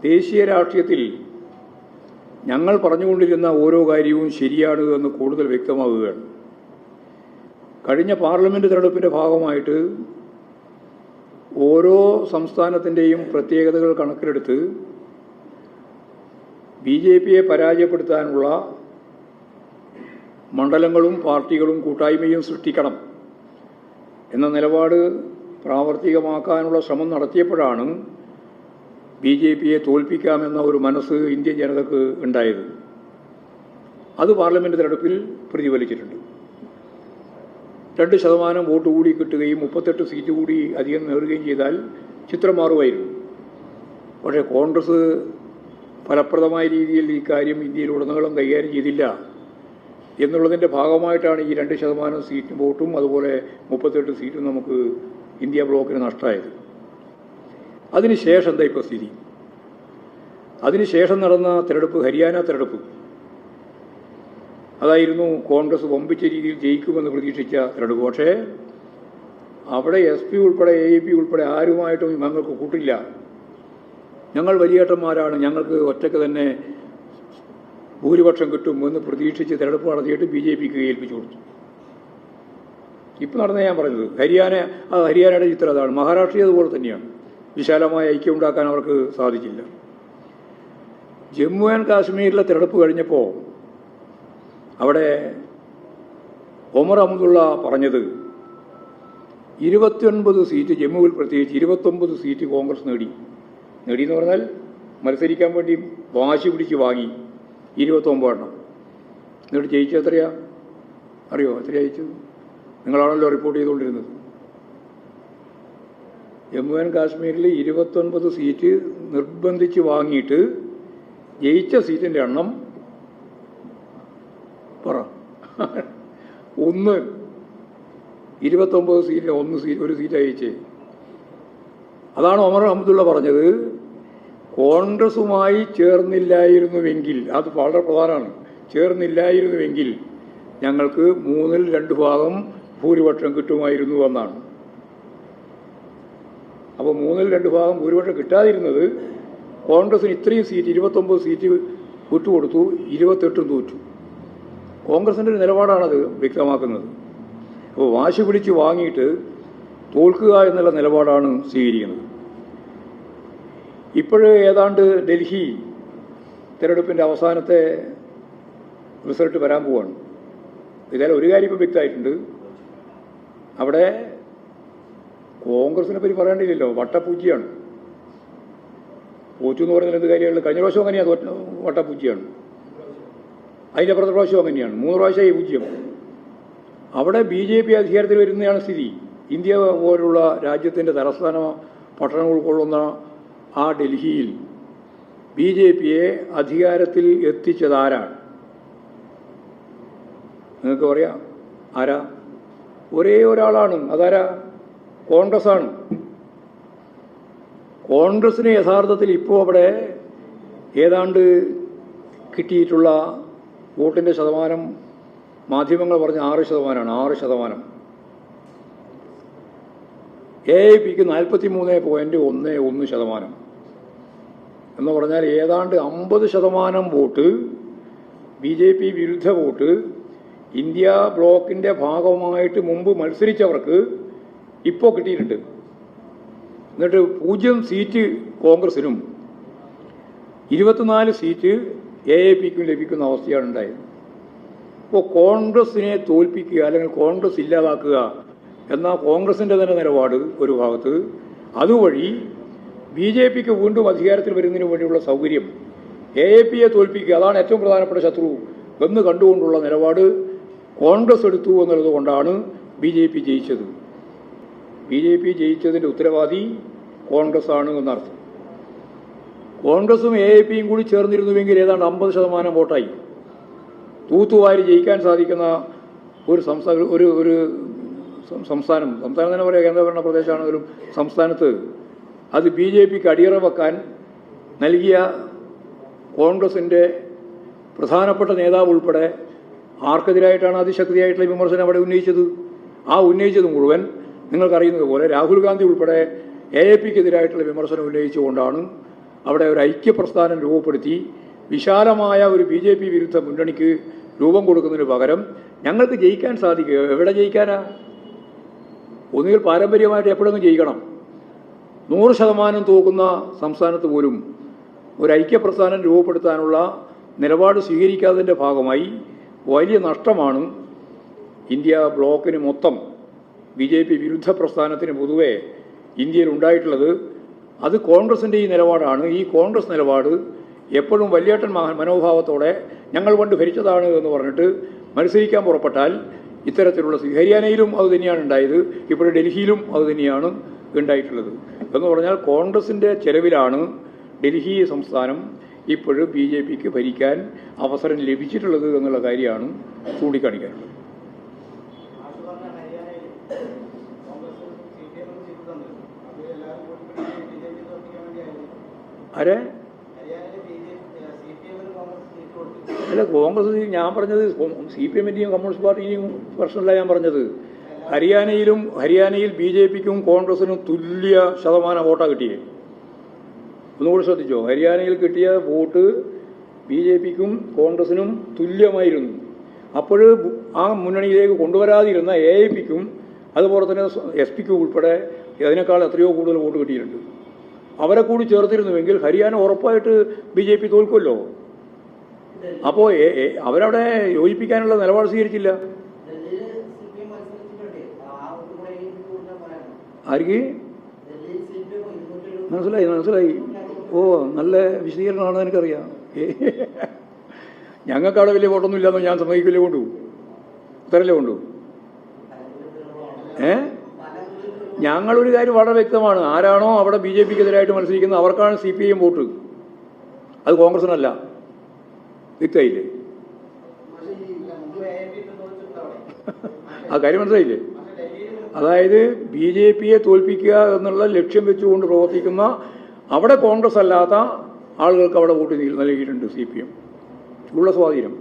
ദേശീയ രാഷ്ട്രീയത്തിൽ ഞങ്ങൾ പറഞ്ഞുകൊണ്ടിരുന്ന ഓരോ കാര്യവും ശരിയാണ് എന്ന് കൂടുതൽ വ്യക്തമാവുകയാണ്. കഴിഞ്ഞ പാർലമെൻറ്റ് തെരഞ്ഞെടുപ്പിൻ്റെ ഭാഗമായിട്ട് ഓരോ സംസ്ഥാനത്തിൻ്റെയും പ്രത്യേകതകൾ കണക്കിലെടുത്ത് BJP പരാജയപ്പെടുത്താനുള്ള മണ്ഡലങ്ങളും പാർട്ടികളും കൂട്ടായ്മയും സൃഷ്ടിക്കണം എന്ന നിലപാട് പ്രാവർത്തികമാക്കാനുള്ള ശ്രമം നടത്തിയപ്പോഴാണ് BJP തോൽപ്പിക്കാമെന്ന ഒരു മനസ്സ് ഇന്ത്യൻ ജനതയ്ക്ക് ഉണ്ടായത്. അത് പാർലമെൻറ്റ് തെരഞ്ഞെടുപ്പിൽ പ്രതിഫലിച്ചിട്ടുണ്ട്. 2% വോട്ട് കൂടി കിട്ടുകയും 38 സീറ്റ് കൂടി അധികം നേടുകയും ചെയ്താൽ ചിത്രം മാറുമായിരുന്നു. പക്ഷേ കോൺഗ്രസ് ഫലപ്രദമായ രീതിയിൽ ഈ കാര്യം ഇന്ത്യയിലുടനീളം കൈകാര്യം ചെയ്തില്ല എന്നുള്ളതിൻ്റെ ഭാഗമായിട്ടാണ് ഈ 2% സീറ്റ് വോട്ടും അതുപോലെ 38 സീറ്റും നമുക്ക് ഇന്ത്യ ബ്ലോക്കിന് നഷ്ടമായത്. അതിനുശേഷം എന്താ ഇപ്പോൾ സ്ഥിതി? അതിനുശേഷം നടന്ന തെരഞ്ഞെടുപ്പ് ഹരിയാന തെരഞ്ഞെടുപ്പ്, അതായിരുന്നു കോൺഗ്രസ് വമ്പിച്ച രീതിയിൽ ജയിക്കുമെന്ന് പ്രതീക്ഷിച്ച തെരഞ്ഞെടുപ്പ്. പക്ഷേ അവിടെ SP ഉൾപ്പെടെ AAP ഉൾപ്പെടെ ആരുമായിട്ടും ഞങ്ങൾക്ക് കൂട്ടില്ല, ഞങ്ങൾ വലിയേട്ടന്മാരാണ്, ഞങ്ങൾക്ക് ഒറ്റയ്ക്ക് തന്നെ ഭൂരിപക്ഷം കിട്ടും എന്ന് പ്രതീക്ഷിച്ച് തെരഞ്ഞെടുപ്പ് നടത്തിയിട്ട് BJPക്ക് ഏൽപ്പിച്ചു കൊടുത്തു. ഇപ്പം നടന്ന ഞാൻ പറഞ്ഞത് ഹരിയാനയുടെ ചിത്രം അതാണ്. മഹാരാഷ്ട്ര അതുപോലെ തന്നെയാണ്. വിശാലമായ ഐക്യം ഉണ്ടാക്കാൻ അവർക്ക് സാധിച്ചില്ല. ജമ്മു ആൻഡ് കാശ്മീരിലെ തെരഞ്ഞെടുപ്പ് കഴിഞ്ഞപ്പോൾ അവിടെ ഒമർ അബ്ദുള്ള പറഞ്ഞത് 29 സീറ്റ് ജമ്മുവിൽ പ്രത്യേകിച്ച് 29 സീറ്റ് കോൺഗ്രസ് നേടിയെന്ന് പറഞ്ഞാൽ മത്സരിക്കാൻ വേണ്ടി വാശി പിടിച്ച് വാങ്ങി 29 എണ്ണം. എന്നിട്ട് ജയിച്ചത് എത്രയാ അറിയോ? എത്രയാ ജയിച്ചത്? നിങ്ങളാണല്ലോ റിപ്പോർട്ട് ചെയ്തുകൊണ്ടിരുന്നത്. ജമ്മു ആൻഡ് കാശ്മീരിൽ 29 സീറ്റ് നിർബന്ധിച്ച് വാങ്ങിയിട്ട് ജയിച്ച സീറ്റിൻ്റെ എണ്ണം പറ. 29 സീറ്റ് ഒരു സീറ്റ് അയച്ചേ. അതാണ് ഒമർ അബ്ദുള്ള പറഞ്ഞത്. കോൺഗ്രസുമായി ചേർന്നില്ലായിരുന്നുവെങ്കിൽ, അത് വളരെ പ്രധാനമാണ്, ചേർന്നില്ലായിരുന്നുവെങ്കിൽ ഞങ്ങൾക്ക് 3-ൽ 2 ഭാഗം ഭൂരിപക്ഷം കിട്ടുമായിരുന്നു എന്നാണ്. അപ്പോൾ 3-ൽ 2 ഭാഗം ഭൂരിപക്ഷം കിട്ടാതിരുന്നത് കോൺഗ്രസിന് ഇത്രയും സീറ്റ് 29 സീറ്റ് വിട്ടുകൊടുത്തു, 28 തോറ്റു. കോൺഗ്രസിൻ്റെ ഒരു നിലപാടാണത് വ്യക്തമാക്കുന്നത്. അപ്പോൾ വാശി പിടിച്ച് വാങ്ങിയിട്ട് തോൽക്കുക എന്നുള്ള നിലപാടാണ് സ്വീകരിക്കുന്നത്. ഇപ്പോഴ് ഏതാണ്ട് ഡൽഹി തിരഞ്ഞെടുപ്പിൻ്റെ അവസാനത്തെ റിസൾട്ട് വരാൻ പോവാണ്. ഇതായാലും ഒരു കാര്യം ഇപ്പോൾ വ്യക്തമായിട്ടുണ്ട്, അവിടെ കോൺഗ്രസിനെ പറ്റി പറയേണ്ടിയില്ലല്ലോ, വട്ടപ്പൂജ്യാണ്. തോറ്റു എന്ന് പറയുന്നത് എന്ത് കാര്യമുള്ളൂ? കഴിഞ്ഞ പ്രാവശ്യം അങ്ങനെയാണ്, വട്ടപ്പൂജ്യാണ്. അതിൻ്റെ അപ്പുറത്തെ പ്രാവശ്യം അങ്ങനെയാണ്, 3 പ്രാവശ്യമായി പൂജ്യം. അവിടെ BJP അധികാരത്തിൽ വരുന്നതാണ് സ്ഥിതി. ഇന്ത്യ പോലുള്ള രാജ്യത്തിൻ്റെ തലസ്ഥാന പട്ടണം ഉൾക്കൊള്ളുന്ന ആ ഡൽഹിയിൽ BJPയെ അധികാരത്തിൽ എത്തിച്ചതാരാണ്? നിങ്ങൾക്ക് പറയാം ആരാ? ഒരേ ഒരാളാണ്. അതാരാ? കോൺഗ്രസ്സാണ്. കോൺഗ്രസ്സിന് യഥാർത്ഥത്തിൽ ഇപ്പോൾ അവിടെ ഏതാണ്ട് കിട്ടിയിട്ടുള്ള വോട്ടിൻ്റെ ശതമാനം മാധ്യമങ്ങൾ പറഞ്ഞ 6%. 6%. AAPക്ക് 43.11% എന്ന് പറഞ്ഞാൽ ഏതാണ്ട് 50% വോട്ട് BJP വിരുദ്ധ വോട്ട് ഇന്ത്യ ബ്ലോക്കിൻ്റെ ഭാഗമായിട്ട് മുമ്പ് മത്സരിച്ചവർക്ക് ഇപ്പോൾ കിട്ടിയിട്ടുണ്ട്. എന്നിട്ട് 0 സീറ്റ് കോൺഗ്രസിനും 24 സീറ്റ് AAPക്കും ലഭിക്കുന്ന അവസ്ഥയാണ് ഉണ്ടായത്. അപ്പോൾ കോൺഗ്രസിനെ തോൽപ്പിക്കുക അല്ലെങ്കിൽ കോൺഗ്രസ് ഇല്ലാതാക്കുക എന്ന കോൺഗ്രസിൻ്റെ തന്നെ നിലപാട് ഒരു ഭാഗത്ത്, അതുവഴി BJPക്ക് വീണ്ടും അധികാരത്തിൽ വരുന്നതിന് വേണ്ടിയുള്ള സൗകര്യം, AAPയെ തോൽപ്പിക്കുക, അതാണ് ഏറ്റവും പ്രധാനപ്പെട്ട ശത്രു എന്ന് കണ്ടുകൊണ്ടുള്ള നിലപാട് കോൺഗ്രസ് എടുത്തു എന്നുള്ളത് കൊണ്ടാണ് BJP ജയിച്ചത്. BJP ജയിച്ചതിൻ്റെ ഉത്തരവാദി കോൺഗ്രസ് ആണ് എന്നർത്ഥം. കോൺഗ്രസും AAPയും കൂടി ചേർന്നിരുന്നുവെങ്കിൽ ഏതാണ്ട് 50% വോട്ടായി. തൂത്തുവാരി ജയിക്കാൻ സാധിക്കുന്ന ഒരു സംസ്ഥാനം തന്നെ പറയുക, കേന്ദ്രഭരണ പ്രദേശമാണെങ്കിലും സംസ്ഥാനത്ത് അത് BJPക്ക് അടിയറ വെക്കാൻ നൽകിയ കോൺഗ്രസിൻ്റെ പ്രധാനപ്പെട്ട നേതാവ് ഉൾപ്പെടെ ആർക്കെതിരായിട്ടാണ് അതിശക്തിയായിട്ടുള്ള വിമർശനം അവിടെ ഉന്നയിച്ചത്? ആ ഉന്നയിച്ചത് മുഴുവൻ നിങ്ങൾക്കറിയുന്നത് പോലെ രാഹുൽ ഗാന്ധി ഉൾപ്പെടെ AAPക്കെതിരായിട്ടുള്ള വിമർശനം ഉന്നയിച്ചുകൊണ്ടാണ് അവിടെ ഒരു ഐക്യപ്രസ്ഥാനം രൂപപ്പെടുത്തി വിശാലമായ ഒരു BJP വിരുദ്ധ മുന്നണിക്ക് രൂപം കൊടുക്കുന്നതിന് പകരം ഞങ്ങൾക്ക് ജയിക്കാൻ സാധിക്കുക. എവിടെ ജയിക്കാനാ? ഒന്നുകിൽ പാരമ്പര്യമായിട്ട് എപ്പോഴെങ്കിലും ജയിക്കണം. 100% തോക്കുന്ന സംസ്ഥാനത്ത് പോലും ഒരു ഐക്യപ്രസ്ഥാനം രൂപപ്പെടുത്താനുള്ള നിലപാട് സ്വീകരിക്കാത്തതിൻ്റെ ഭാഗമായി വലിയ നഷ്ടമാണ് ഇന്ത്യ ബ്ലോക്കിന് മൊത്തം, BJP വിരുദ്ധ പ്രസ്ഥാനത്തിന് പൊതുവെ ഇന്ത്യയിൽ ഉണ്ടായിട്ടുള്ളത്. അത് കോൺഗ്രസിൻ്റെ ഈ നിലപാടാണ്. ഈ കോൺഗ്രസ് നിലപാട് എപ്പോഴും വലിയേട്ടൻ മനോഭാവത്തോടെ ഞങ്ങൾ പണ്ട് ഭരിച്ചതാണ് എന്ന് പറഞ്ഞിട്ട് മത്സരിക്കാൻ പുറപ്പെട്ടാൽ ഇത്തരത്തിലുള്ള ഹരിയാനയിലും അത് തന്നെയാണ് ഉണ്ടായത്, ഇപ്പോൾ ഡൽഹിയിലും അത് തന്നെയാണ് ഉണ്ടായിട്ടുള്ളത്. എന്ന് പറഞ്ഞാൽ കോൺഗ്രസിൻ്റെ ചെലവിലാണ് ഡൽഹി സംസ്ഥാനം ഇപ്പോഴും BJPക്ക് ഭരിക്കാൻ അവസരം ലഭിച്ചിട്ടുള്ളത് എന്നുള്ള കാര്യമാണ് ചൂണ്ടിക്കാണിക്കാനുള്ളത്. ആരെ? അല്ല, കോൺഗ്രസ് ഞാൻ പറഞ്ഞത് CPM-ൻ്റെയും കമ്മ്യൂണിസ്റ്റ് പാർട്ടിയുടെയും പ്രശ്നമല്ല ഞാൻ പറഞ്ഞത്. ഹരിയാനയിൽ BJPക്കും കോൺഗ്രസിനും തുല്യ ശതമാനം വോട്ടാണ് കിട്ടിയത്. ഒന്നുകൂടി ശ്രദ്ധിച്ചോ, ഹരിയാനയിൽ കിട്ടിയ വോട്ട് BJPക്കും കോൺഗ്രസിനും തുല്യമായിരുന്നു. അപ്പോൾ ആ മുന്നണിയിലേക്ക് കൊണ്ടുവരാതിരുന്ന AIPക്കും അതുപോലെ തന്നെ SP-ക്കും ഉൾപ്പെടെ അതിനേക്കാൾ എത്രയോ കൂടുതൽ വോട്ട് കിട്ടിയിട്ടുണ്ട്. അവരെ കൂടി ചേർത്തിരുന്നുവെങ്കിൽ ഹരിയാന ഉറപ്പായിട്ട് BJP തോൽക്കുമല്ലോ. അപ്പോൾ അവരവിടെ യോജിപ്പിക്കാനുള്ള നിലപാട് സ്വീകരിച്ചില്ല. ആർക്ക്? മനസ്സിലായി. ഓ, നല്ല വിശദീകരണമാണെന്ന് എനിക്കറിയാം. ഞങ്ങൾക്ക് വലിയ വോട്ടൊന്നും ഇല്ലാന്ന് ഞാൻ സമ്മതിക്കില്ലേ കൊണ്ടു, ഉത്തരല്ലേ കൊണ്ടു. ഞങ്ങളൊരു കാര്യം വളരെ വ്യക്തമാണ്, ആരാണോ അവിടെ BJPക്കെതിരായിട്ട് മത്സരിക്കുന്നത് അവർക്കാണ് CPIM വോട്ട്, അത് കോൺഗ്രസിനല്ല. വ്യക്തമായില്ലേ? ആ കാര്യം മനസ്സിലായില്ലേ? അതായത് BJPയെ തോൽപ്പിക്കുക എന്നുള്ള ലക്ഷ്യം വെച്ചുകൊണ്ട് പ്രവർത്തിക്കുന്ന അവിടെ കോൺഗ്രസ് അല്ലാത്ത ആളുകൾക്ക് അവിടെ വോട്ട് നൽകിയിട്ടുണ്ട് CPM. ഉള്ള സ്വാധീനം.